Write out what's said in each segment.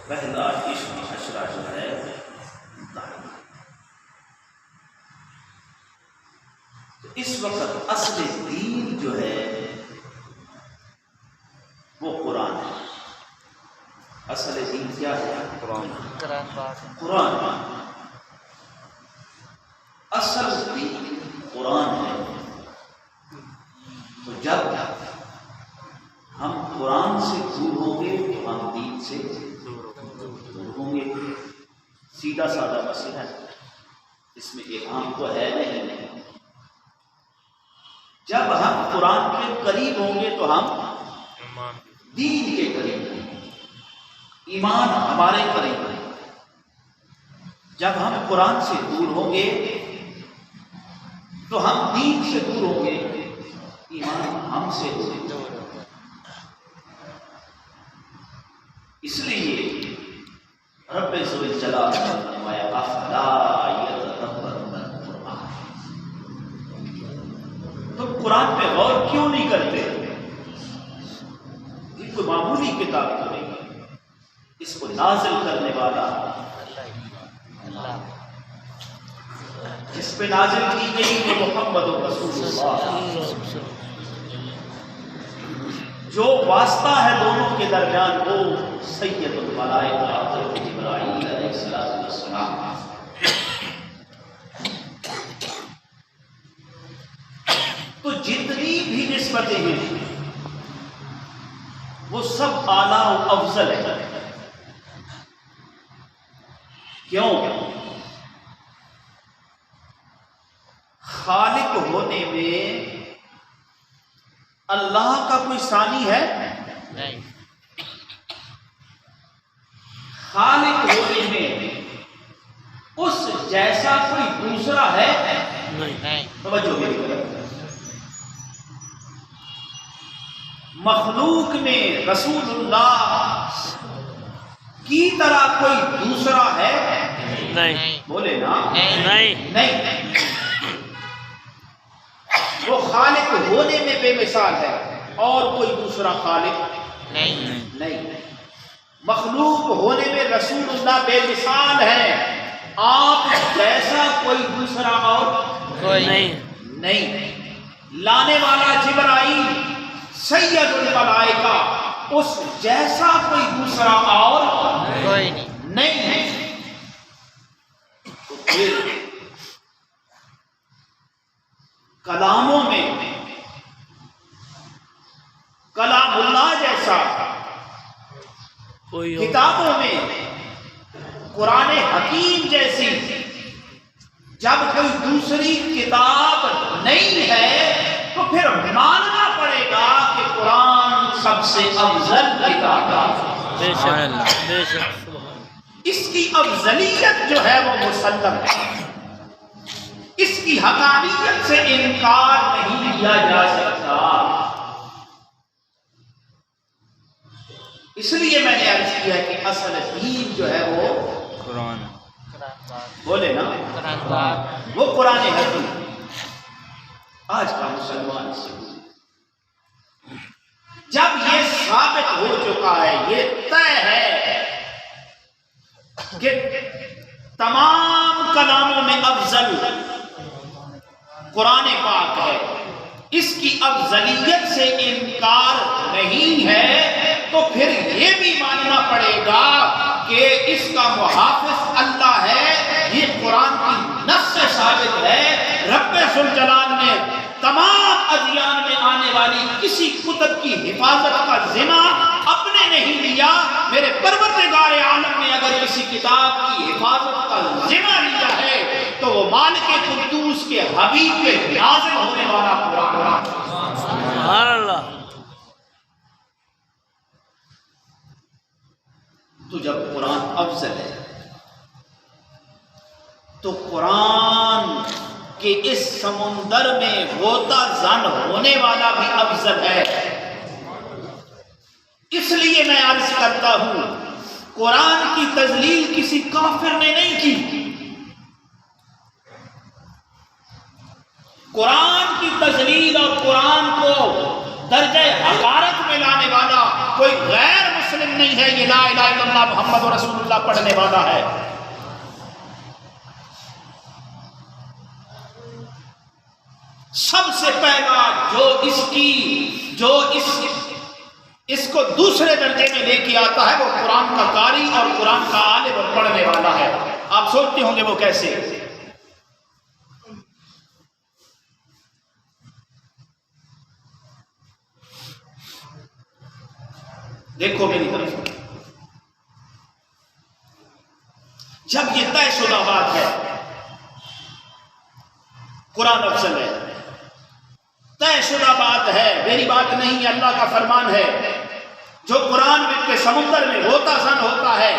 پہلا عشق حشرہ جو ہے دائمی. تو اس وقت اصل دین جو ہے وہ قرآن ہے. اصل دین کیا ہے؟ قرآن. اصل دین قرآن ہے. تو جب ہم قرآن سے دور ہوں گے تو ہم دین سے دور ہوں گے. سیدھا سادہ مسئلہ ہے، اس میں ابہام تو ہے نہیں. جب ہم قرآن کے قریب ہوں گے تو ہم دین کے قریب ہوں گے، ایمان ہمارے قریب ہے. جب ہم قرآن سے دور ہوں گے تو ہم دین سے دور ہوں گے، ایمان ہم سے دور ہوگا. اس لیے رب ذوالجلال نے فرمایا افلا یتدبرون القرآن. تم قرآن پہ غور کیوں نہیں کرتے؟ یہ کوئی معمولی کتاب تو نہیں ہے، اس کو نازل کرنے والا جس پہ نازل کی گئی وہ محمد رسول اللہ. جو واسطہ ہے دونوں کے درمیان وہ سید الملائکہ حضرت جبرائیل علیہ السلام. تو جتنی بھی نسبتیں ہیں وہ سب اعلیٰ و افضل ہے. کیوں؟ خالق ہونے میں اللہ کا کوئی ثانی ہے نہیں. خالق ہونے میں اس جیسا کوئی دوسرا ہے نہیں. توجہ میری. مخلوق میں رسول اللہ کی طرح کوئی دوسرا ہے نہیں. بولے نا نہیں. وہ خالق ہونے میں بے مثال ہے اور کوئی دوسرا خالق نہیں. مخلوق ہونے میں رسول اللہ بے مثال ہے، آپ جیسا کوئی دوسرا اور کوئی نہیں. لانے والا جبرائیل سید الملائکہ اس جیسا کوئی دوسرا اور کوئی نہیں. تو پھر کلاموں میں کلام اللہ جیسا، کتابوں میں قرآن حکیم جیسی جب کوئی دوسری کتاب نہیں ہے تو پھر ماننا پڑے گا کہ قرآن سب سے افضل کتاب ہے. اس کی افضلیت جو ہے وہ مسلم ہے، اس کی حقانیت سے انکار نہیں کیا جا سکتا. اس لیے میں نے عرض کیا کہ اصل دین جو ہے وہ قرآن. بولے نا وہ قرآن حکیم. آج کا مسلمان اس سے جب یہ ثابت ہو چکا ہے، یہ طے ہے کہ تمام کلاموں میں افضل قرآن پاک ہے، اس کی افضلیت سے انکار نہیں ہے، تو پھر یہ بھی ماننا پڑے گا کہ اس کا محافظ اللہ ہے. یہ قرآن کی نص سے ثابت ہے. رب ذوالجلال نے تمام ادیان میں آنے والی کسی کتب کی حفاظت کا ذمہ اپنے نہیں لیا. میرے پروردگار عالم نے اگر کسی کتاب کی حفاظت کا ذمہ لیا ہے تو وہ مالک قدوس کے حبیب کے نازل ہونے والا قرآن. سبحان اللہ. تو جب قرآن افضل ہے تو قرآن کہ اس سمندر میں غوطہ زن ہونے والا بھی افضل ہے. اس لیے میں عرض کرتا ہوں قرآن کی تذلیل کسی کافر نے نہیں کی. قرآن کی تذلیل اور قرآن کو درجہ حقارت میں لانے والا کوئی غیر مسلم نہیں ہے، یہ لا الہ الا اللہ محمد رسول اللہ پڑھنے والا ہے۔ سب سے پہلا جو اس کو دوسرے درجے میں لے کے آتا ہے وہ قرآن کا قاری اور قرآن کا عالم اور پڑھنے والا ہے۔ آپ سوچتے ہوں گے وہ کیسے؟ دیکھو میری طرف، جب یہ طے شدہ بات ہے، قرآن افضل ہے، طے شدہ بات ہے، میری بات نہیں ہے، اللہ کا فرمان ہے، جو قرآن کے سمندر میں ہوتا زن ہوتا ہے،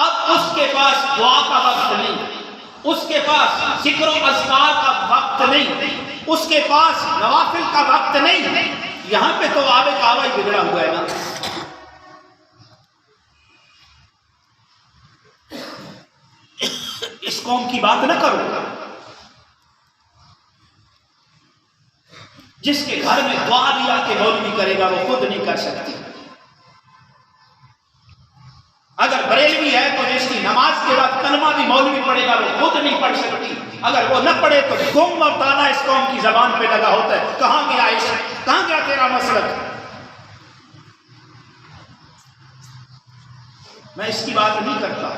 اب اس کے پاس دعا کا وقت نہیں، اس کے پاس ذکر و اذکار کا وقت نہیں، اس کے پاس نوافل کا وقت نہیں۔ یہاں پہ تو آب کعبہ ہی بگڑا ہوا ہے نا۔ اس قوم کی بات نہ کرو جس کے گھر میں دعا بھی آ کے مولوی کرے گا وہ خود نہیں کر سکتی۔ اگر بریلوی ہے تو جس کی نماز کے بعد کلمہ بھی مولوی پڑھے گا وہ خود نہیں پڑھ سکتی۔ اگر وہ نہ پڑھے تو گم اور تالا اس قوم کی زبان پہ لگا ہوتا ہے، کہاں گیا عشق، کہاں گیا تیرا مسلک؟ میں اس کی بات نہیں کرتا۔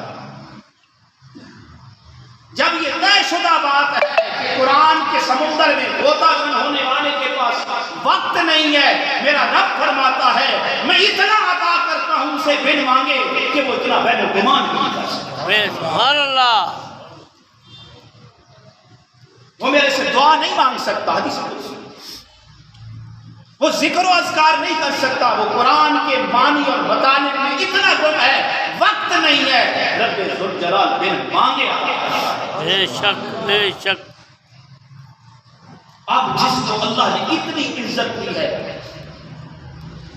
جب یہ طے شدہ بات ہے کہ قرآن کے سمندر میں غوطہ زن ہونے والے کے پاس وقت نہیں ہے، میرا رب فرماتا ہے میں اتنا عطا کرتا ہوں اسے بن مانگے کہ وہ اتنا بین گمان نہیں کر سکتا۔ سبحان اللہ۔ وہ میرے سے دعا نہیں مانگ سکتا، حدیث قدسی، وہ ذکر و اذکار نہیں کر سکتا، وہ قرآن کے معنی اور مطالب میں اتنا گم ہے، وقت نہیں ہے، رب ذوالجلال بن مانگے عطا کرتا ہے۔ بے شک بے شک۔ اب جس کو اللہ نے اتنی عزت دی ہے،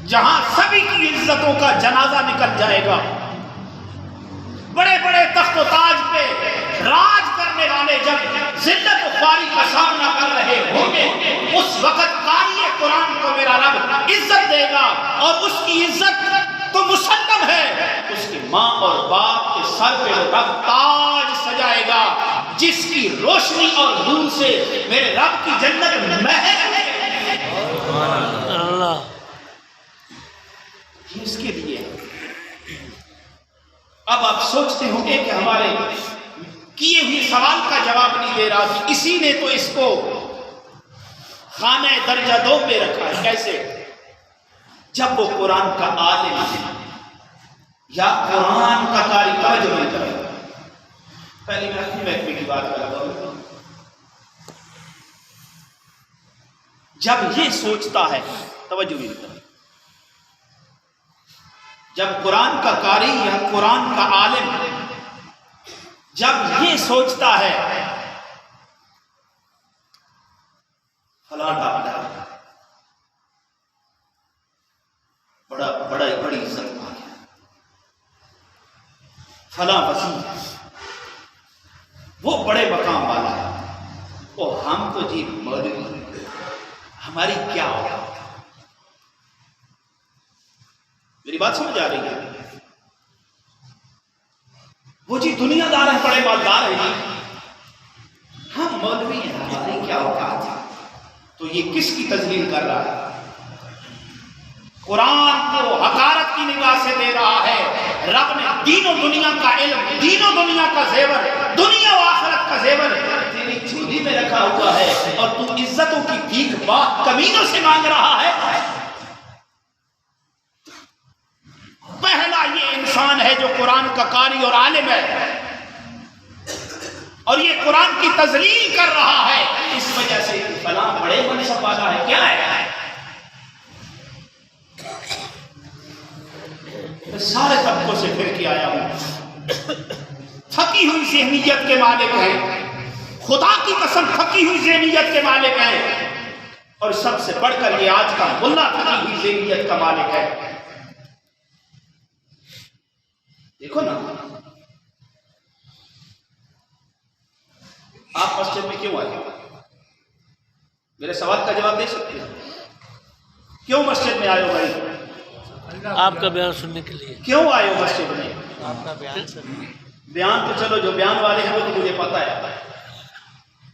جہاں سبھی کی عزتوں کا جنازہ نکل جائے گا، بڑے بڑے تخت و تاج پہ راج کرنے والے جب ذلت و خواری کا سامنا کر رہے ہوں گے، اس وقت قاری قرآن کو میرا رب عزت دے گا، اور اس کی عزت تو مسلم ہے، اس کی ماں اور باپ کے سر پہ وہ رب تاج سجائے گا جس کی روشنی اور نور سے میرے رب کی جنت مہک ہے۔ اللہ یہ اس کے لیے ہے۔ اب آپ سوچتے ہوں گے کہ ہمارے کیے ہوئے سوال کا جواب نہیں دے رہا کہ اسی نے تو اس کو خانہ درجہ دو پہ رکھا ہے۔ کیسے؟ جب وہ قرآن کا عالم یا قرآن کا قاری توجہ نہیں کرے۔ پہلے میں اپنی محفل کی بات کرتا ہوں۔ جب یہ سوچتا ہے، توجہ نہیں کرتا، جب قرآن کا قاری یا قرآن کا عالم جب یہ سوچتا ہے فلاں ڈاکٹر بڑی عزت پا گیا، فلاں وزیر وہ بڑے مقام والا ہے، اور ہم تو جی مولوی، ہماری کیا ہوگا؟ میری بات سمجھ آ رہی ہے؟ وہ جی دنیا دار ہے، بڑے مالدار ہے جی، ہم مولوی ہیں، ہماری کیا اوقات ہے؟ تو یہ کس کی تذلیل کر رہا ہے؟ قرآن کو حقارت کی نگاہ سے دے رہا ہے۔ رب نے دین و دنیا کا علم، دین و دنیا کا زیور، دنیا و آخرت کا زیور تیری جھولی میں رکھا ہوا ہے، اور تو عزتوں کی بھیک باہ کمینوں سے مانگ رہا ہے۔ پہلا یہ انسان ہے جو قرآن کا قاری اور عالم ہے، اور یہ قرآن کی تذلیل کر رہا ہے اس وجہ سے کہ فلاں بڑے منصب والا ہے۔ کیا ہے؟ میں سارے طبقوں سے پھر کے آیا ہوں، تھکی ہوئی ذہنیت کے مالک ہیں، خدا کی قسم تھکی ہوئی ذہنیت کے مالک ہیں، اور سب سے بڑھ کر یہ آج کا ملا تھکی ہوئی ذہنیت کا مالک ہے۔ دیکھو نا، آپ مسجد میں کیوں آئے؟ میرے سوال کا جواب دے سکتے ہیں؟ کیوں مسجد میں آئے ہو بھائی؟ آپ کا بیان سننے کے لیے. کیوں آئے ہو مسجد میں؟ آپ کا بیان سنیے. بیان تو چلو جو بیان والے ہیں وہ تو مجھے پتا ہے.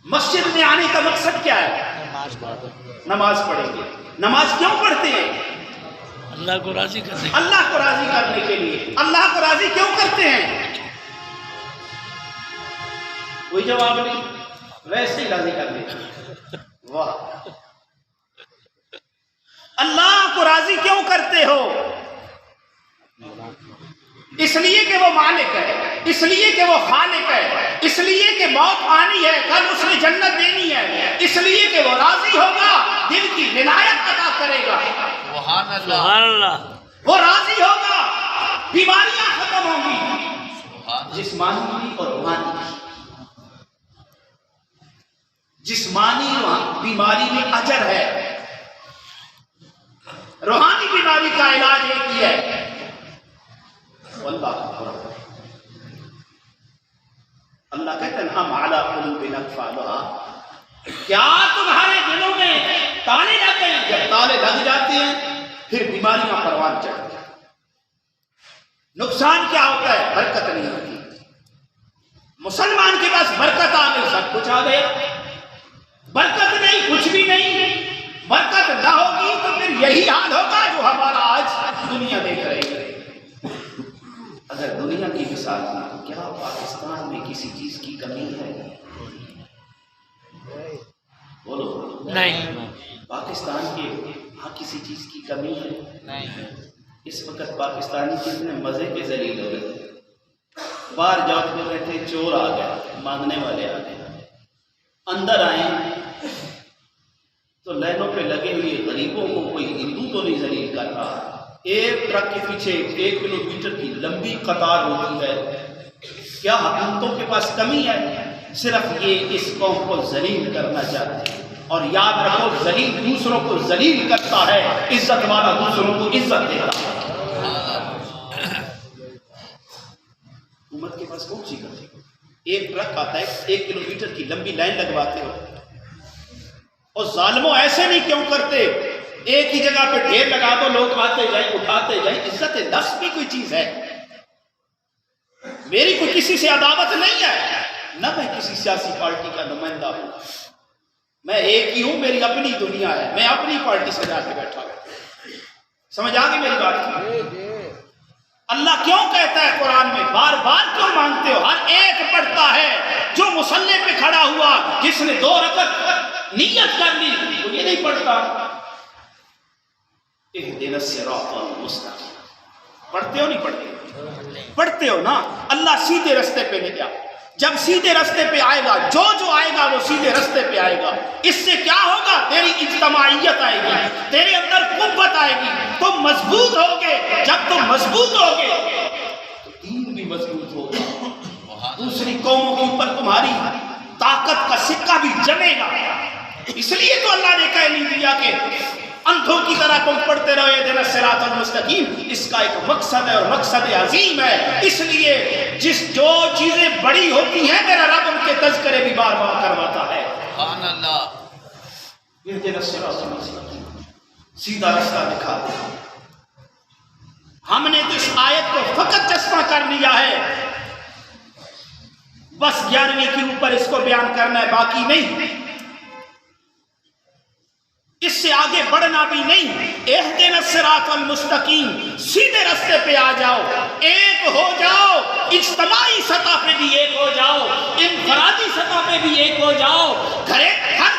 مسجد میں آنے کا مقصد کیا ہے؟ نماز پڑھو. نماز پڑھیں گے. نماز کیوں پڑھتے ہیں؟ اللہ کو راضی کرنے. اللہ کو راضی کرنے کے لیے. اللہ کو راضی کیوں کرتے ہیں؟ کوئی جواب نہیں. ویسے ہی راضی کر دیتے. واہ. اللہ کو راضی کیوں کرتے ہو؟ اس لیے کہ وہ مالک ہے، اس لیے کہ وہ خالق ہے، اس لیے کہ موت آنی ہے، کل اس نے جنت دینی ہے، اس لیے کہ وہ راضی ہوگا، دل کی ولایت عطا کرے گا. سبحان اللہ. سبحان اللہ. وہ راضی ہوگا، بیماریاں ختم ہوں گی، جسمانی اور روحانی. جسمانی بیماری میں اجر ہے، روحانی بیماری کا علاج ایک ہی ہے. اللہ کہتے ہیں ہم اعلیٰ قلوبنا اقفالها. کیا تمہارے دلوں میں تالے لگ گئے؟ جب تالے لگ جاتے ہیں پھر بیماریاں پروان چڑھتی ہیں. نقصان کیا ہوتا ہے؟ برکت نہیں ہوتی. مسلمان کے پاس برکت آ گئی، سب کچھ آ گیا. برکت نہیں، کچھ بھی نہیں. برکت نہ ہوگی تو پھر یہی حال ہوگا جو ہمارا آج دنیا دیکھ رہی ہے. اگر دنیا کی مثال کی تو کیا پاکستان میں کسی چیز کی کمی ہے؟ بولو. نہیں. پاکستان کے ہاں کسی چیز کی کمی ہے؟ نہیں. اس وقت پاکستانی کتنے مزے کے ذلیل ہو رہے تھے. باہر جاؤ تو کہتے چور آ گئے، مانگنے والے آ گئے. اندر آئے تو لائنوں پہ لگے ہوئے غریبوں کو کوئی ہندو تو نہیں ذلیل کر رہا. ایک ٹرک کے پیچھے 1 کلومیٹر کی لمبی قطار ہوتی ہے. کیا حکومتوں کے پاس کمی ہے؟ صرف یہ اس قوم کو ذلیل کرنا چاہتے ہیں. اور یاد رکھو، ذلیل دوسروں کو ذلیل کرتا ہے، عزت والا دوسروں کو عزت دیتا ہے. حکومت کے پاس کون سی کرتی ہے؟ ایک ٹرک آتا ہے، 1 کلومیٹر کی لمبی لائن لگواتے ہو. اور ظالموں ایسے نہیں کیوں کرتے؟ ایک ہی جگہ پہ ڈھیر لگا دو، لوگ آتے جائیں اٹھاتے جائیں. عزت نفس بھی کوئی چیز ہے. میری کوئی کسی سے عداوت نہیں ہے، نہ میں کسی سیاسی پارٹی کا نمائندہ ہوں. میں ایک ہی ہوں، میری اپنی دنیا ہے، میں اپنی پارٹی سے جا کے بیٹھا ہوں. سمجھ آ گئی میری بات؟ اللہ کیوں کہتا ہے قرآن میں بار بار کیوں مانگتے ہو؟ ہر ایک پڑھتا ہے جو مصلی پہ کھڑا ہوا، جس نے 2 رکعت نیت کر لی، وہ یہ نہیں پڑھتا اہدنا الصراط المستقیم. پڑھتے ہو نہیں پڑھتے؟ پڑھتے ہو نا. اللہ سیدھے رستے پہ لے جا. جب سیدھے رستے پہ آئے گا، جو آئے گا وہ سیدھے رستے پہ آئے گا. اس سے کیا ہوگا؟ تیری اجتماعیت آئے گی، تیرے اندر قوت آئے گی، تم مضبوط ہوگے. جب تم مضبوط ہوگے تو دین بھی مضبوط ہوگا. دوسری قوموں کے اوپر تمہاری طاقت کا سکہ بھی جمے گا. اس لیے تو اللہ نے کہہ نہیں دیا کہ اندھوں کی طرح تم پڑھتے رہو اہدنا الصراط المستقیم. اس کا ایک مقصد ہے اور مقصد عظیم ہے. اس لیے جو چیزیں بڑی ہوتی ہیں میرا رب ان کے تذکرے بھی بار بار کرواتا ہے. سبحان اللہ. اہدنا الصراط المستقیم، سیدھا رستہ دکھا دے. ہم نے تو اس آیت کو فقط چشمہ کر لیا ہے، بس 11ویں کے اوپر اس کو بیان کرنا ہے، باقی نہیں. اس سے آگے بڑھنا بھی نہیں. اہدنا الصراط المستقیم، سیدھے رستے پہ آ جاؤ، ایک ہو جاؤ. اجتماعی سطح پہ بھی ایک ہو جاؤ، انفرادی سطح پہ بھی ایک ہو جاؤ. گھر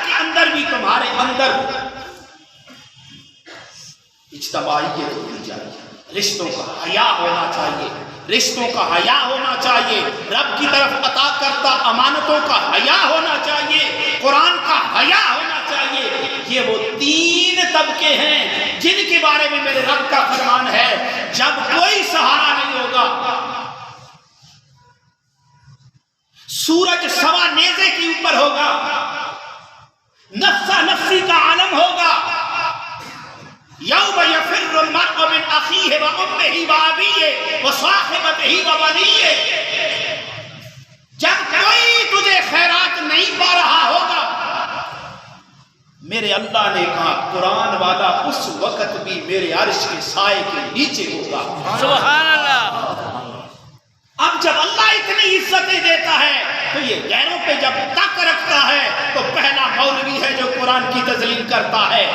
کے اندر بھی تمہارے اندر اجتماعیت ہونی چاہیے. رشتوں کا حیا ہونا چاہیے، رشتوں کا حیا ہونا چاہیے. رب کی طرف عطا کرتا امانتوں کا حیا ہونا چاہیے، قرآن کا حیا ہونا چاہیے. یہ وہ 3 طبقے ہیں جن کے بارے میں میرے رب کا فرمان ہے جب کوئی سہارا نہیں ہوگا، سورج سوا نیزے کے اوپر ہوگا، نفسا نفسی کا عالم ہوگا. یوم یفر المرء من اخیہ وامہ وابیہ وصاحبتہ وبنیہ. جب کوئی تجھے خیرات نہیں پا رہا ہوگا، میرے اللہ نے کہا قرآن والا اس وقت بھی میرے عرش کے سائے کے نیچے ہوگا. سبحان اللہ. اب جب اللہ اتنی عزتیں دیتا ہے تو یہ غیروں پہ جب تک رکھتا ہے تو پہلا مولوی ہے جو قرآن کی تذلیل کرتا ہے.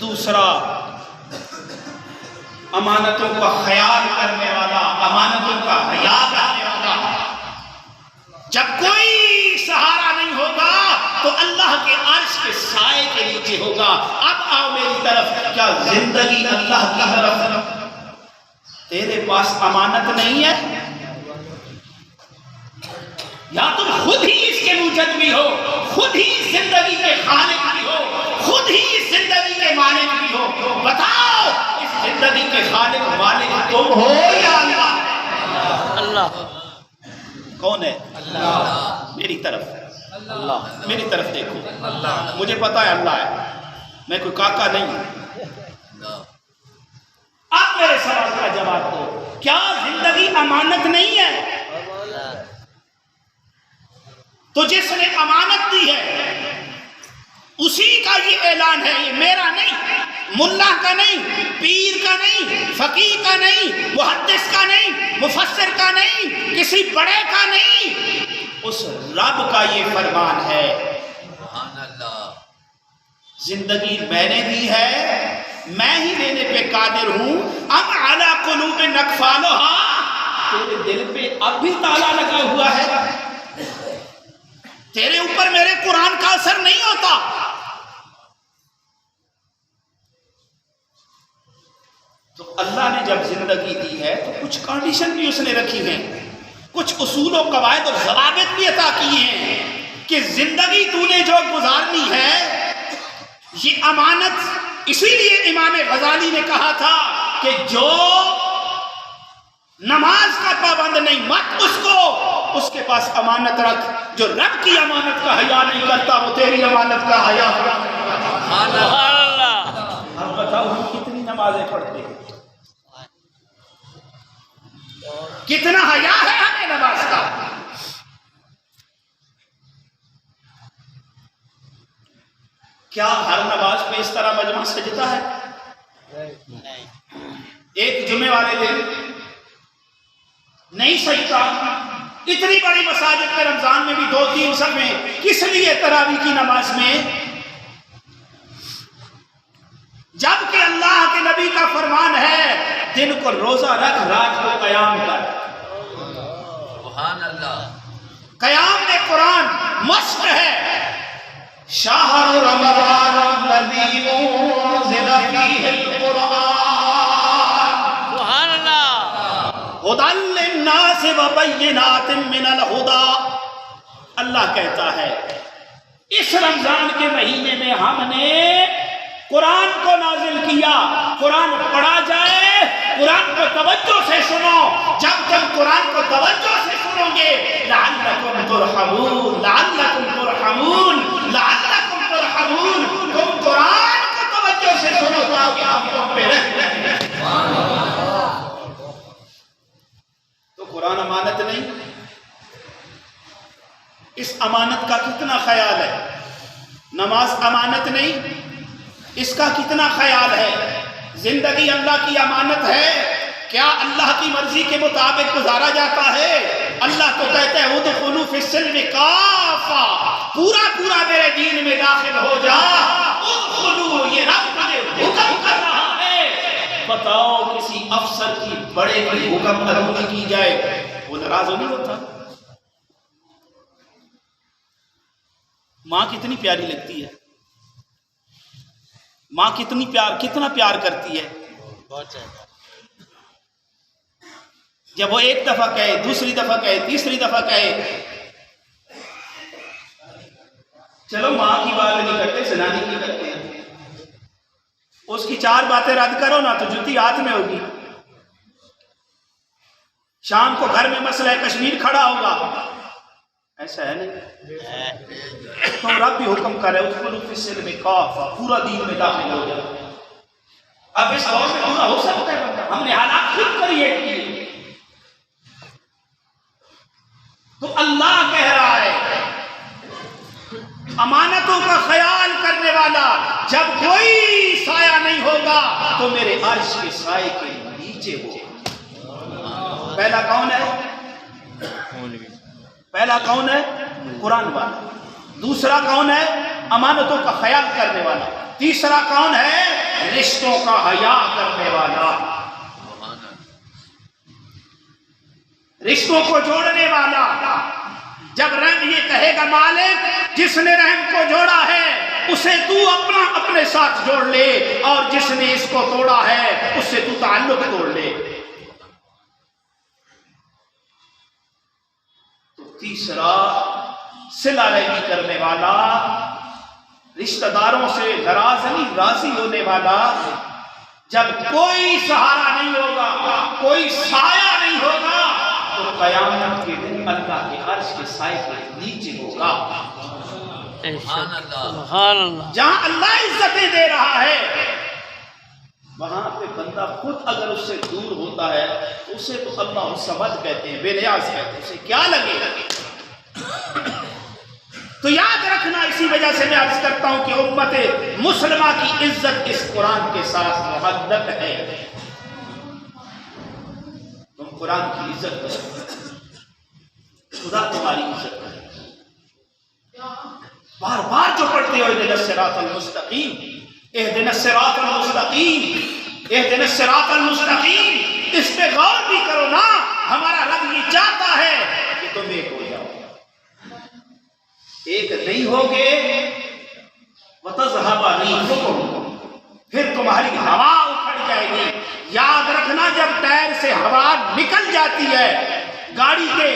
دوسرا امانتوں کا خیال کرنے والا، امانتوں کا حیا کرنے والا. جب کوئی سہارا نہیں ہوگا تو اللہ کے عرش کے سائے کے نیچے ہوگا. اب آؤ میری طرف. کیا زندگی اللہ کی طرف تیرے پاس امانت نہیں ہے؟ یا تم خود ہی اس کے موجد بھی ہو، خود ہی زندگی کے خالق بھی ہو، خود ہی زندگی کے مالک بھی ہو. بتاؤ اس زندگی کے خالق مالک تم ہو یا اللہ؟ اللہ. کون ہے؟ اللہ. میری طرف، اللہ میری طرف دیکھو. مجھے پتا ہے اللہ ہے، میں کوئی کاکا نہیں ہوں. اب میرے سوال کا جواب دو. کیا زندگی امانت نہیں ہے؟ تو جس نے امانت دی ہے اسی کا یہ اعلان ہے. یہ میرا نہیں، ملا کا نہیں، پیر کا نہیں، فقیہ کا نہیں، محدث کا نہیں، مفسر کا نہیں، کسی بڑے کا نہیں، اس رب کا یہ فرمان ہے. سبحان اللہ. زندگی میں نے دی ہے، میں ہی دینے پہ قادر ہوں. اب علی قلوب اقفالها، تیرے دل پہ اب بھی تالا لگا ہوا ہے. تیرے اوپر میرے قرآن کا اثر نہیں ہوتا. تو اللہ نے جب زندگی دی ہے تو کچھ کنڈیشن بھی اس نے رکھی ہیں، کچھ اصول و قواعد اور ضوابط بھی عطا کیے ہیں کہ زندگی تو نے جو گزارنی ہے یہ امانت. اسی لیے امام غزالی نے کہا تھا کہ جو نماز کا پابند نہیں مت اس کے پاس امانت رکھ. جو رب کی امانت کا حیا نہیں کرتا وہ تیری امانت کا حیا. سبحان اللہ. اب بتاؤ ہم کتنی نمازیں پڑھتے ہیں، کتنا حیا ہے ہمیں نماز کا. کیا ہر نماز پہ اس طرح مجمع سجدہ ہے؟ ایک جمعے والے دن نہیں سجدہ. اتنی بڑی مساجد میں رمضان میں بھی 2-3 صفیں کس لیے تراویح کی نماز میں؟ جبکہ اللہ کے نبی کا فرمان ہے دن کو روزہ رکھ، رات کو قیام کر. سبحان اللہ. قیام میں قرآن مشق ہے. شہر رمضان الذی انزل فیہ القرآن سبحان اللہ. ھدی للناس وبینات من الھدی. اللہ کہتا ہے اس رمضان کے مہینے میں ہم نے قرآن کو نازل کیا. قرآن پڑھا جائے، قرآن کو توجہ سے سنو. جب تم قرآن کو توجہ سے سنو گے لعلکم ترحمون، لعلکم ترحمون، لعلکم ترحمون. تم قرآن کو توجہ سے سنو تاکہ ہم تم پہ رحم. تو قرآن امانت نہیں؟ اس امانت کا کتنا خیال ہے؟ نماز امانت نہیں؟ اس کا کتنا خیال ہے؟ زندگی اللہ کی امانت ہے. کیا اللہ کی مرضی کے مطابق گزارا جاتا ہے؟ اللہ تو کہتا ہے ادخلوا فی السلم کافہ، پورا میرے دین میں داخل ہو جا. ادخلوا، یہ رب تمہیں حکم کر رہا ہے. بتاؤ کسی افسر کی بڑے کی حکم ادا کی جائے وہ ناراض نہیں ہوتا؟ ماں کتنی پیاری لگتی ہے، ماں کتنا پیار کرتی ہے. بہت زیادہ. جب وہ ایک دفعہ کہے، دوسری دفعہ کہے، تیسری دفعہ کہے چلو ماں کی بات نہیں کرتے، زنانی کی کرتے ہیں. اس کی 4 باتیں رد کرو نا تو جوتی ہاتھ میں ہوگی. شام کو گھر میں مسئلہ کشمیر کھڑا ہوگا. ایسا ہے نہیں؟ تو رب بھی حکم کرے ادخلوا فی السلم کافہ، پورا دین میں داخل ہو جائے. اب اس دور میں پورا ہو سکتا ہے؟ ہم نے حالات خود کریٹ کیے. تو اللہ کہہ رہا ہے امانتوں کا خیال کرنے والا جب کوئی سایہ نہیں ہوگا تو میرے عرش کے سائے کے نیچے ہوگا. پہلا کون ہے؟ پہلا کون ہے؟ قرآن والا. دوسرا کون ہے؟ امانتوں کا خیال کرنے والا. تیسرا کون ہے؟ رشتوں کا حیا کرنے والا، رشتوں کو جوڑنے والا. جب رحم یہ کہے گا مالک جس نے رحم کو جوڑا ہے اسے تو اپنے ساتھ جوڑ لے، اور جس نے اس کو توڑا ہے اس سے تو تعلق توڑ لے. تو تیسرا صلہ رحمی کرنے والا، رشتہ داروں سے راضی ہونے والا. جب کوئی سہارا نہیں ہوگا، کوئی سایہ نہیں ہوگا، تو قیامت کے دن اللہ کے عرش کے سائے کے نیچے ہوگا. سبحان اللہ. سبحان اللہ. جہاں اللہ عزتیں دے رہا ہے وہاں پہ بندہ خود اگر اس سے دور ہوتا ہے تو اسے تو اللہ الصمد کہتے ہیں، بے نیاز کہتے ہیں، اسے کیا لگے گا؟ تو یاد رکھنا، اسی وجہ سے میں عرض کرتا ہوں کہ امت مسلمہ کی عزت اس قرآن کے ساتھ محدد ہے. تم قرآن کی عزت کرو، خدا تمہاری عزت کرے. بار بار جو پڑھتے ہو اہدنا الصراط المستقیم، اہدنا الصراط المستقیم، اہدنا الصراط المستقیم، اس پہ غور بھی کرو نا. ہمارا رب یہ چاہتا ہے کہ تم ایک ہو جاؤ. ایک نہیں ہوگے وَتَذْهَبَ رِيحُكُمْ، پھر تمہاری ہوا اکھڑ جائے گی. یاد رکھنا جب ٹائر سے ہوا نکل جاتی ہے، گاڑی کے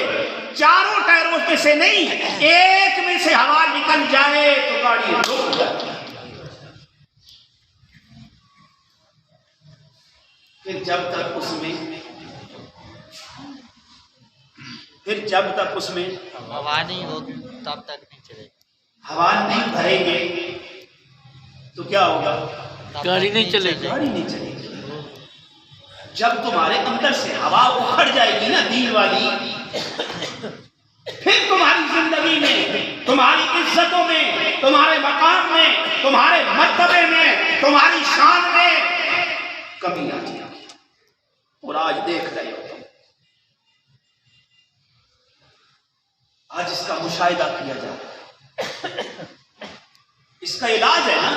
چاروں ٹائروں میں سے نہیں ایک میں سے ہوا نکل جائے تو گاڑی رک جاتی ہے. پھر جب تک اس میں ہوا نہیں ہوگی تب تک نہیں چلے گی. ہوا نہیں بھریں گے تو کیا ہوگا؟ گاڑی نہیں چلے گی. گاڑی نہیں چلے گی. جب تمہارے اندر سے ہوا اکھڑ جائے گی نا دین والی، پھر تمہاری زندگی میں، تمہاری عزتوں میں، تمہارے مقام میں، تمہارے مرتبے میں، تمہاری شان میں کمی آ جائے گی. اور آج دیکھ رہے ہو تم، آج اس کا مشاہدہ کیا جائے، اس کا علاج ہے نا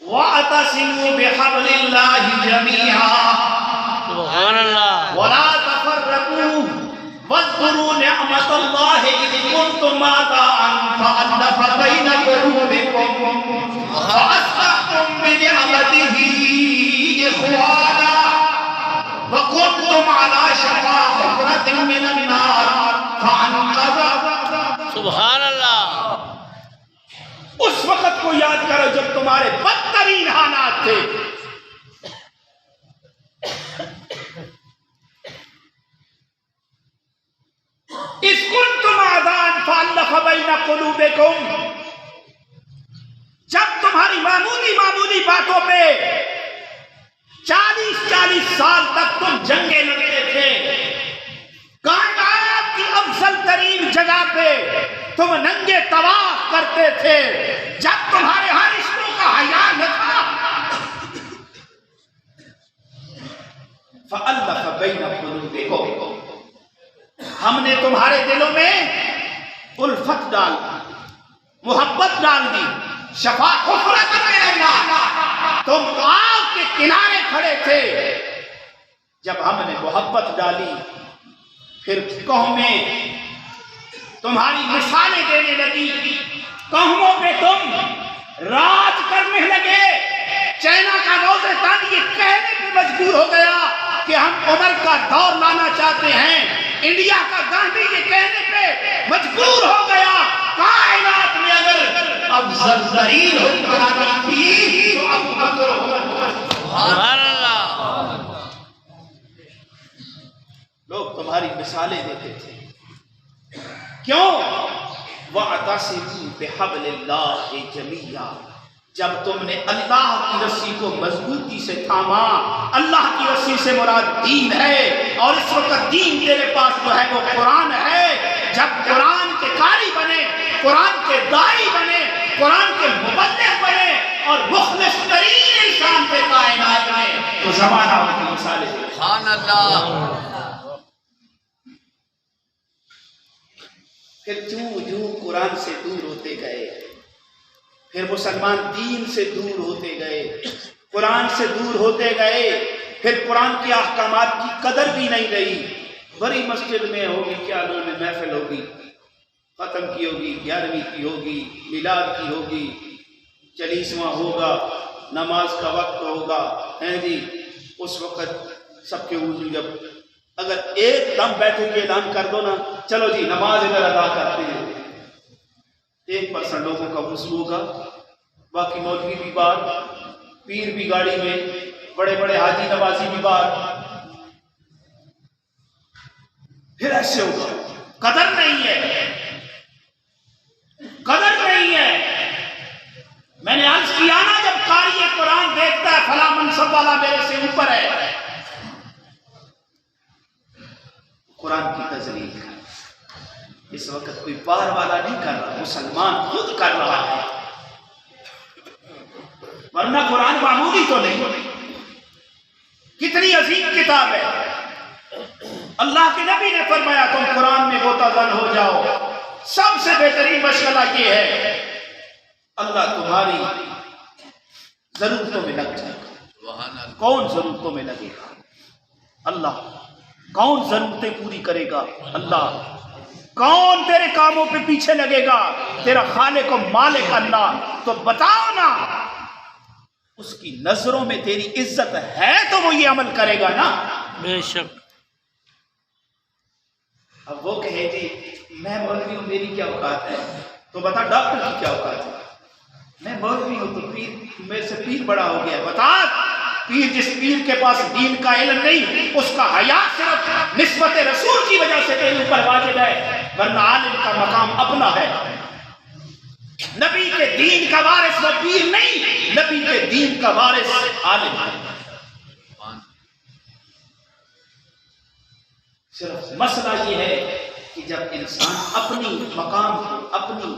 وَاعْتَصِمُوا بِحَبْلِ اللَّهِ جَمِيعًا سبحان اللہ. وَلَا تَفَرَّقُوا وَاذْكُرُوا نِعْمَةَ اللَّهِ إِذْ كُنتُمْ أَعْدَاءً فَأَلَّفَ بَيْنَ قُلُوبِكُمْ فَأَصْبَحْتُمْ بِنِعْمَتِهِ إِخْوَانًا وَكُنتُمْ عَلَى شَفَا حُفْرَةٍ مِّنَ النَّارِ فَأَنقَذَكُم. سبحان اللہ. اس وقت کو یاد کرو جب تمہارے بدترین حالات تھے. اِذْ كُنتُمْ أَعْدَاءً فَأَلَّفَ بَيْنَ قُلُوبِكُمْ، جب تمہاری معمولی باتوں پہ 40 سال تک تم جنگیں لڑتے تھے، کائنات کی افضل ترین جگہ پہ تم ننگے طواف کرتے تھے، جب تمہارے ہر رشتوں کا حیا نہ تھا. فَأَلَّفَ بَيْنَ قُلُوبِكُمْ، ہم نے تمہارے دلوں میں الفت ڈال دی، محبت ڈال دی. شفا حفرۃ من النار، تم آگ کے کنارے کھڑے تھے. جب ہم نے محبت ڈالی پھر قومیں تمہاری مثالیں دینے لگی، قوموں پہ تم راج کرنے لگے. چائنا کا روزستان یہ کہنے پہ مجبور ہو گیا کہ ہم عمر کا دور لانا چاہتے ہیں. انڈیا کا گاندھی یہ کہنے پہ مجبور ہو گیا کائنات میں اگر افضل ترین حکمرانی تھی تو ابو بکر عمر. سبحان اللہ. لوگ تمہاری مثالیں دیتے تھے. کیوں؟ وَاعْتَصِمُوا بِحَبْلِ اللَّهِ جَمِيعًا، جب تم نے اللہ کی رسی کو مضبوطی سے تھاما، اللہ کی رسی سے مراد دین ہے، اور اس وقت دین تیرے پاس جو ہے وہ قرآن ہے، جب قرآن کے قاری بنے، قرآن کے داعی بنے، قرآن کے مبلغ بنے اور مخلص ترین انسان پہ کائنات میں، تو زمانہ ان کی مثالیں ہیں۔ سبحان اللہ۔ پھر جو قرآن سے دور ہوتے گئے، پھر مسلمان دین سے دور ہوتے گئے، قرآن سے دور ہوتے گئے، پھر قرآن کے احکامات کی قدر بھی نہیں رہی۔ بڑی مسجد میں ہوگی، کیا نام ہے، محفل ہوگی، ختم کی ہوگی، 11ویں کی ہوگی، میلاد کی ہوگی، 40واں ہوگا، نماز کا وقت ہوگا، ہیں جی، اس وقت سب کے وضو جب اگر ایک دم بیٹھے کے اعلان کر دو نا، چلو جی نماز ادھر ادا کرتے ہیں، 1% لوگوں کا وضو ہوگا، باقی مولوی بھی بار، پیر بھی گاڑی میں، بڑے بڑے حاجی نوازی بھی بار، پھر ایسے ہوگا۔ قدر نہیں ہے، قدر نہیں ہے۔ میں نے عرض کیا نا، جب قاری قرآن دیکھتا ہے فلاں منصب والا میرے سے اوپر ہے، قرآن کی تذلیل کر، اس وقت کوئی باہر والا نہیں کر رہا، مسلمان خود کر رہا ہے، ورنہ قرآن معمولی تو نہیں۔ کتنی عظیم کتاب ہے۔ اللہ کے نبی نے فرمایا تم قرآن میں غوطہ زن ہو جاؤ، سب سے بہترین مشغلہ یہ ہے، اللہ تمہاری ضرورتوں میں لگ جائے گا۔ کون ضرورتوں میں لگے گا؟ اللہ۔ کون ضرورتیں پوری کرے گا؟ اللہ۔ کون تیرے کاموں پہ پیچھے لگے گا؟ تیرا خالق و مالک اللہ۔ تو بتاؤ نا، اس کی نظروں میں تیری عزت ہے تو وہ یہ عمل کرے گا نا۔ بے شک۔ اب وہ کہے جی میں مولوی ہوں، میری کیا اوقات ہے؟ تو بتا ڈاکٹر کی کیا اوقات ہے؟ میں مولوی ہوں تو پیر، میرے سے پیر بڑا ہو گیا۔ بتا پیر، جس پیر کے پاس دین کا علم نہیں، اس کا حیا صرف نسبت رسول کی وجہ سے تیرے اوپر واجب ہے، ورنہ عالم کا مقام اپنا ہے۔ نبی کے دین کا وارث وہ پیر نہیں، نبی کے دین کا وارث عالم ہے۔ صرف مسئلہ یہ ہے کہ جب انسان اپنی مقام کو، اپنی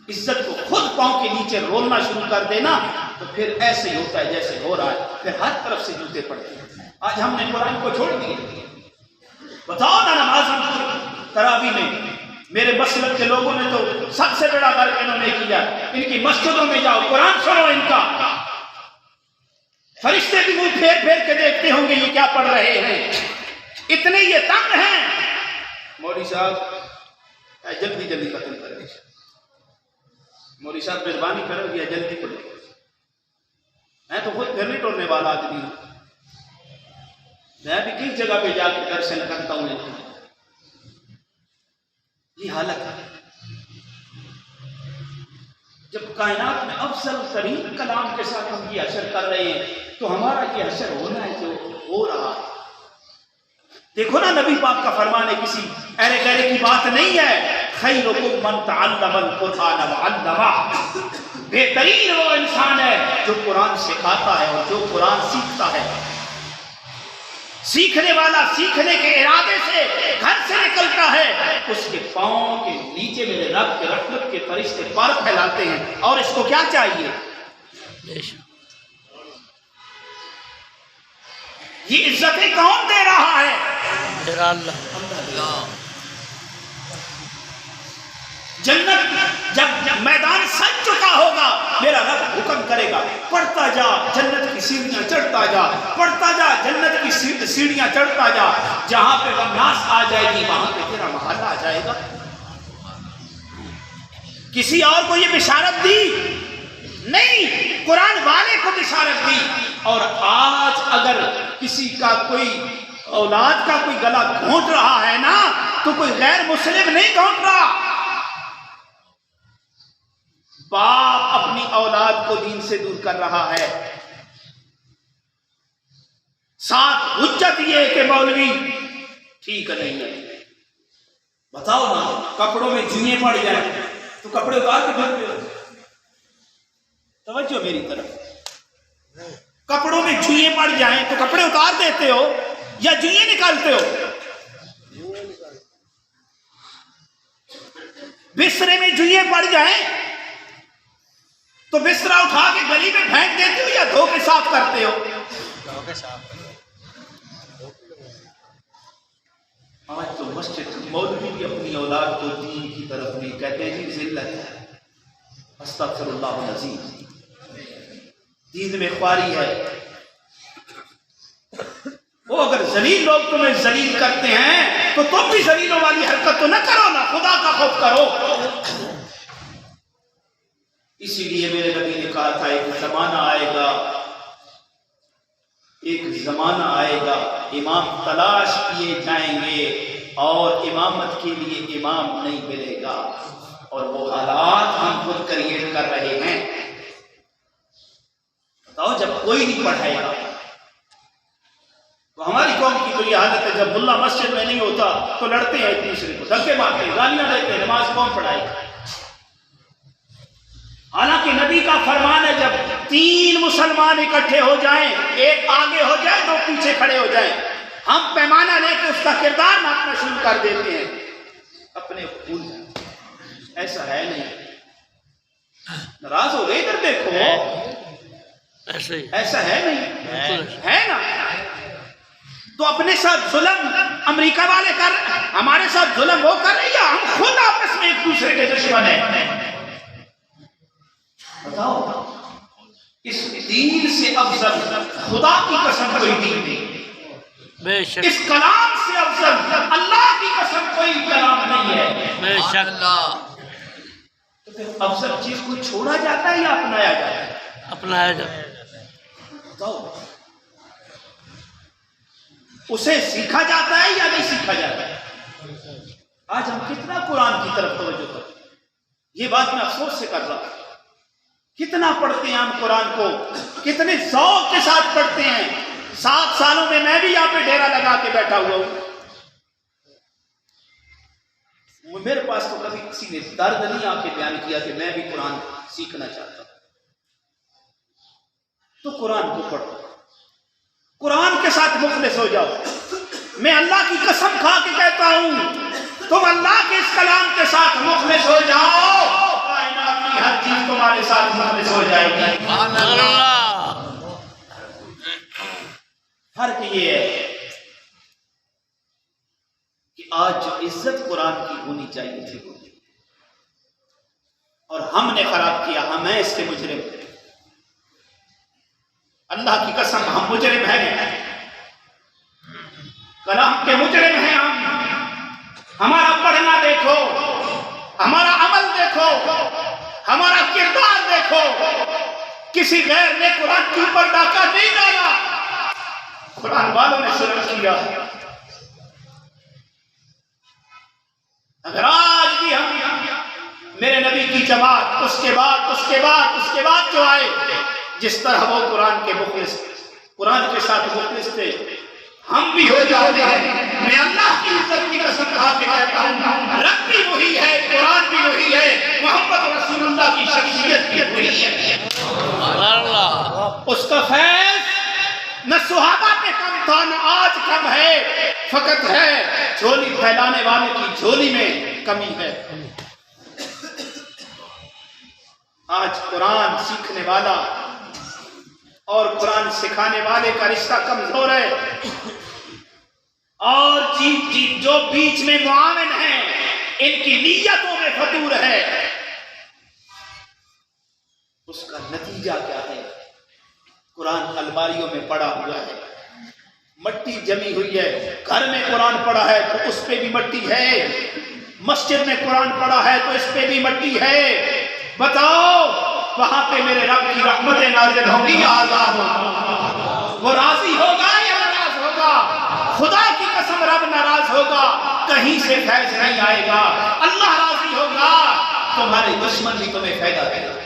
عزت کو خود پاؤں کے نیچے رولنا شروع کر دینا، تو پھر ایسے ہی ہوتا ہے جیسے ہو رہا ہے، پھر ہر طرف سے جوتے پڑتے ہیں۔ آج ہم نے قرآن کو چھوڑ دیے۔ بتاؤ نا، نماز تراویح میں میرے مسلک کے لوگوں نے تو سب سے بڑا غلط انہوں نے کیا، ان کی مسجدوں میں جاؤ، قرآن سنو ان کا، فرشتے بھی منہ پھیر پھیر کے دیکھتے ہوں گے یہ کیا پڑھ رہے ہیں، اتنے یہ تنگ ہیں۔ مولوی صاحب جلدی جلدی ختم کریں، مولوی صاحب مہربانی کرو گیا جلدی پڑھو۔ میں تو خود گھر نہیں ٹوڑنے والا آدمی ہوں، میں بھی کئی جگہ پہ جا کے درشن کرتا ہوں۔ یہ حالت ہے جب کائنات میں افضل ترین کلام کے ساتھ ہم یہ حشر کر رہے ہیں، تو ہمارا یہ حشر ہونا ہے جو ہو رہا ہے۔ دیکھو نا، نبی پاک کا فرمان ہے، کسی ایرے گہرے کی بات نہیں ہے، خیرکم من تعلم القرآن وعلمہ، بہترین وہ انسان ہے جو قرآن سکھاتا ہے اور جو قرآن سیکھتا ہے۔ سیکھنے والا سیکھنے کے ارادے سے گھر سے نکلتا ہے، اس کے پاؤں کے نیچے میرے رب کے رحمت کے فرشتے پر پھیلاتے ہیں، اور اس کو کیا چاہیے؟ یہ عزتیں کون دے رہا ہے؟ تیرا اللہ۔ جنت جب میدان سج چکا ہوگا، میرا رب حکم کرے گا پڑھتا جا، جنت کی سیڑھیاں چڑھتا جا، پڑھتا جا، جنت کی سیڑھیاں چڑھتا جا، جہاں پہ والناس آ جائے گی وہاں پہ تیرا محلہ آ جائے گا۔ کسی اور کو یہ بشارت دی نہیں، قرآن والے کو بشارت دی۔ اور آج اگر کسی کا کوئی اولاد کا کوئی گلا گھونٹ رہا ہے نا، تو کوئی غیر مسلم نہیں گھونٹ رہا، باپ اپنی اولاد کو دین سے دور کر رہا ہے۔ ساتھ حجت یہ ہے کہ مولوی ٹھیک نہیں ہے۔ بتاؤ نا، کپڑوں میں جوئیں پڑ جائیں تو کپڑے اتار کے پھرتے ہو، توجہ میری طرف. کپڑوں میں جوئیں پڑ جائیں تو کپڑے اتار دیتے ہو یا جوئیں نکالتے ہو؟ بسترے میں جوئیں پڑ جائیں تو بسترا اٹھا کے گلی میں پھینک دیتے ہو یا دھو کے صاف کرتے ہو؟ آج تو مسجد مولوی بھی اپنی اولاد کو دین کی طرف نہیں کہتے ہیں جی ذلت ہے. استغفر اللہ العظیم. دین میں خواری ہے. وہ اگر ذلیل لوگ تمہیں ذلیل کرتے ہیں تو تم بھی ذلیلوں والی حرکت تو نہ کرو نا, خدا کا خوف کرو. اسی لیے میرے نبی نے کہا تھا ایک زمانہ آئے گا امام تلاش کیے جائیں گے اور امامت کے لیے امام نہیں ملے گا, اور وہ حالات ہم خود کریٹ کر رہے ہیں. بتاؤ جب کوئی نہیں پڑھائے گا تو ہماری قوم کی تو یہ حالت ہے, جب ملا مسجد میں نہیں ہوتا تو لڑتے ہیں ایک دوسرے کو, دھکے مارتے ہیں, گالیاں دیتے ہیں, نماز کون پڑھائے گا؟ حالانکہ نبی کا فرمان ہے جب 3 مسلمان اکٹھے ہو جائیں, ایک آگے ہو جائے 2 پیچھے کھڑے ہو جائیں, ہم پیمانہ لے کے اس کا کردار ناپنا شروع کر دیتے ہیں. اپنے پھول ایسا ہے نہیں. ناراض ہو گئے, ادھر دیکھو, ایسا ہے نہیں, ہے نا. تو اپنے ساتھ ظلم امریکہ والے کر, ہمارے ساتھ ظلم وہ کر رہے یا ہم خود آپس میں ایک دوسرے کے دشمن ہیں؟ بتاؤ. اس دین سے افضل خدا کی قسم کوئی دین نہیں, بے شک, اس کلام سے افضل اللہ کی قسم کوئی کلام نہیں ہے. بے شک. افضل چیز کو چھوڑا جاتا ہے یا اپنایا جاتا ہے؟ اپنایا جاتا. بتاؤ, اسے سیکھا جاتا ہے یا نہیں سیکھا جاتا ہے؟ آج ہم کتنا قرآن کی طرف توجہ کرتے ہیں, یہ بات میں افسوس سے کر رہا ہوں. کتنا پڑھتے ہیں ہم قرآن کو, کتنے ذوق کے ساتھ پڑھتے ہیں. 7 سالوں میں میں بھی یہاں پہ ڈیرا لگا کے بیٹھا ہوا ہوں. میرے پاس تو کبھی کسی نے درد نہیں آ کے بیان کیا کہ میں بھی قرآن سیکھنا چاہتا ہوں. تو قرآن کو پڑھو, قرآن کے ساتھ مخلص ہو جاؤ. میں اللہ کی قسم کھا کے کہتا ہوں, تم اللہ کے اس کلام کے ساتھ مخلص ہو جاؤ, کائنات کی ہر چیز تمہارے ساتھ مخلص ہو جائے گی. فرق یہ ہے کہ آج جو عزت قرآن کی ہونی چاہیے تھی اور ہم نے خراب کیا, ہم ہیں اس کے مجرم. اللہ کی قسم ہم مجرم ہیں, کلام کے مجرم ہیں ہم. ہمارا پڑھنا دیکھو, ہمارا عمل دیکھو, ہمارا کردار دیکھو. کسی غیر نے قرآن کے اوپر ڈاکہ نہیں ڈالا, قرآن والوں نے شروع کیا. اگر آج بھی ہم میرے نبی کی جماعت اس کے بعد جو آئے, جس طرح وہ قرآن کے مخلص, قرآن کے ساتھ مخلص تھے, ہم بھی ہو جاتے ہیں. میں اللہ کی عزت کی قسم کھا کے کہتا ہوں, رب بھی وہی ہے, قرآن بھی وہی ہے, محمد رسول اللہ کی شخصیت بھی وہی ہے. اس کا فیض نہ صحابہ پہ کم تھا نہ آج کم ہے, فقط ہے جھولی پھیلانے والے کی جھولی میں کمی ہے. آج قرآن سیکھنے والا اور قرآن سکھانے والے کا رشتہ کمزور ہے, اور جو بیچ میں معاون ہیں ان کی نیتوں میں فتور ہے. اس کا نتیجہ کیا ہے؟ قرآن الماریوں میں پڑا ہوا ہے, مٹی جمی ہوئی ہے. گھر میں قرآن پڑا ہے تو اس پہ بھی مٹی ہے, مسجد میں قرآن پڑا ہے تو اس پہ بھی مٹی ہے. بتاؤ وہاں پہ میرے رب کی رحمتیں نازل ہوں گی, آزاد ہوگا, وہ راضی ہوگا یا ناراض ہوگا؟ خدا کی قسم رب ناراض ہوگا, کہیں سے فیض نہیں آئے گا. اللہ راضی ہوگا, تمہارے دشمن بھی تمہیں فائدہ دے گا.